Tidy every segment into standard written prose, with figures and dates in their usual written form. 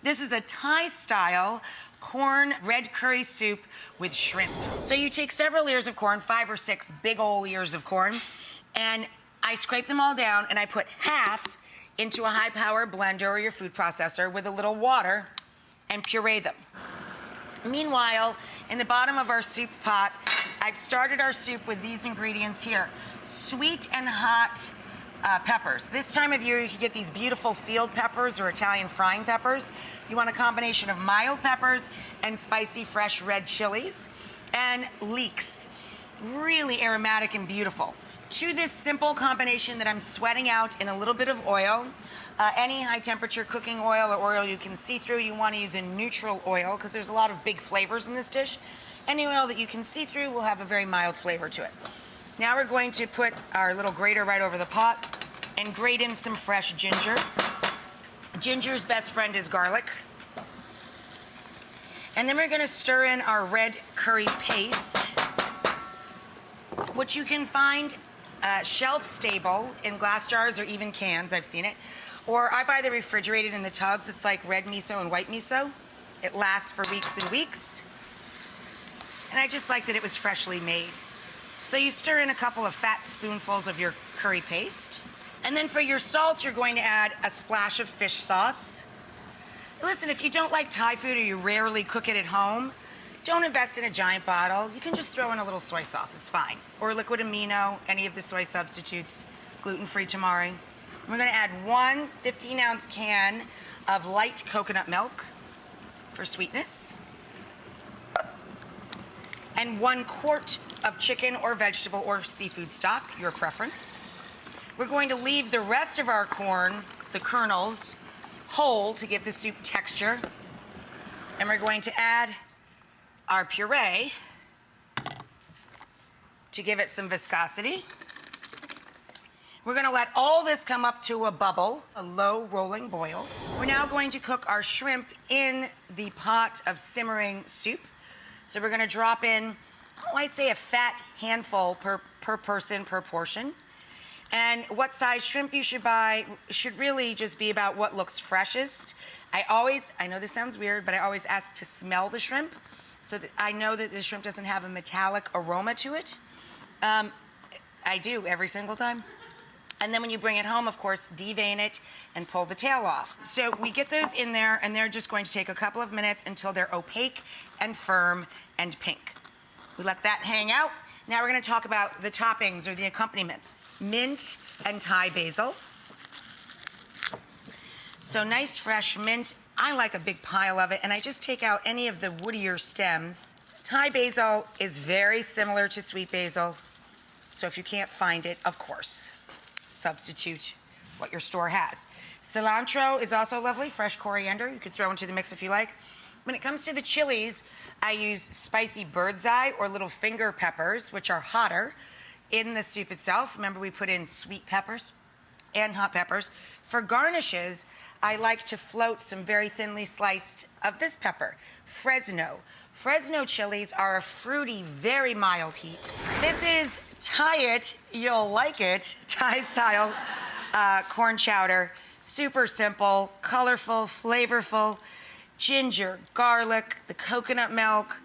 This is a Thai-style corn red curry soup with shrimp. So you take several ears of corn, 5 or 6 big old ears of corn, and I scrape them all down and I put half into a high-power blender or your food processor with a little water and puree them. Meanwhile, in the bottom of our soup pot, I've started our soup with these ingredients here. Sweet and hot peppers. This time of year, you can get these beautiful field peppers or Italian frying peppers. You want a combination of mild peppers and spicy fresh red chilies, and leeks. Really aromatic and beautiful. To this simple combination that I'm sweating out in a little bit of oil, any high temperature cooking oil or oil you can see through, you want to use a neutral oil because there's a lot of big flavors in this dish. Any oil that you can see through will have a very mild flavor to it. Now we're going to put our little grater right over the pot and grate in some fresh ginger. Ginger's best friend is garlic. And then we're going to stir in our red curry paste, which you can find shelf stable in glass jars or even cans. I've seen it. Or I buy the refrigerated in the tubs. It's like red miso and white miso. It lasts for weeks and weeks. And I just like that it was freshly made. So you stir in a couple of fat spoonfuls of your curry paste. And then for your salt, you're going to add a splash of fish sauce. Listen, if you don't like Thai food or you rarely cook it at home, don't invest in a giant bottle. You can just throw in a little soy sauce, it's fine. Or liquid amino, any of the soy substitutes, gluten-free tamari. We're gonna add 1 15-ounce can of light coconut milk for sweetness. And 1 quart of chicken or vegetable or seafood stock, your preference. We're going to leave the rest of our corn, the kernels, whole to give the soup texture. And we're going to add our puree to give it some viscosity. We're gonna let all this come up to a bubble, a low rolling boil. We're now going to cook our shrimp in the pot of simmering soup. So we're gonna drop in, I'd say a fat handful per person, per portion. And what size shrimp you should buy should really just be about what looks freshest. I know this sounds weird, but I always ask to smell the shrimp so that I know that the shrimp doesn't have a metallic aroma to it. I do every single time. And then when you bring it home, of course, devein it and pull the tail off. So we get those in there, and they're just going to take a couple of minutes until they're opaque and firm and pink. We let that hang out. Now we're going to talk about the toppings or the accompaniments. Mint and Thai basil. So nice fresh mint. I like a big pile of it, and I just take out any of the woodier stems. Thai basil is very similar to sweet basil, so if you can't find it, of course, substitute what your store has. Cilantro is also lovely, fresh coriander. You could throw into the mix if you like. When it comes to the chilies, I use spicy bird's eye or little finger peppers, which are hotter in the soup itself. Remember, we put in sweet peppers and hot peppers. For garnishes, I like to float some very thinly sliced of this pepper, Fresno. Fresno chilies are a fruity, very mild heat. This is Thai It, You'll Like It, Thai style corn chowder. Super simple, colorful, flavorful. Ginger, garlic, the coconut milk,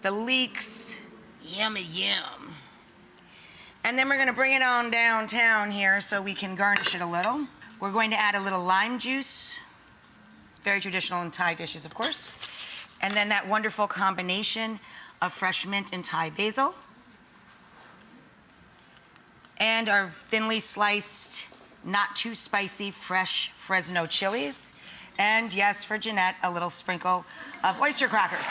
the leeks, yummy yum. And then we're gonna bring it on downtown here so we can garnish it a little. We're going to add a little lime juice, very traditional in Thai dishes, of course. And then that wonderful combination of fresh mint and Thai basil. And our thinly sliced, not too spicy, fresh Fresno chilies. And yes, for Jeanette, a little sprinkle of oyster crackers.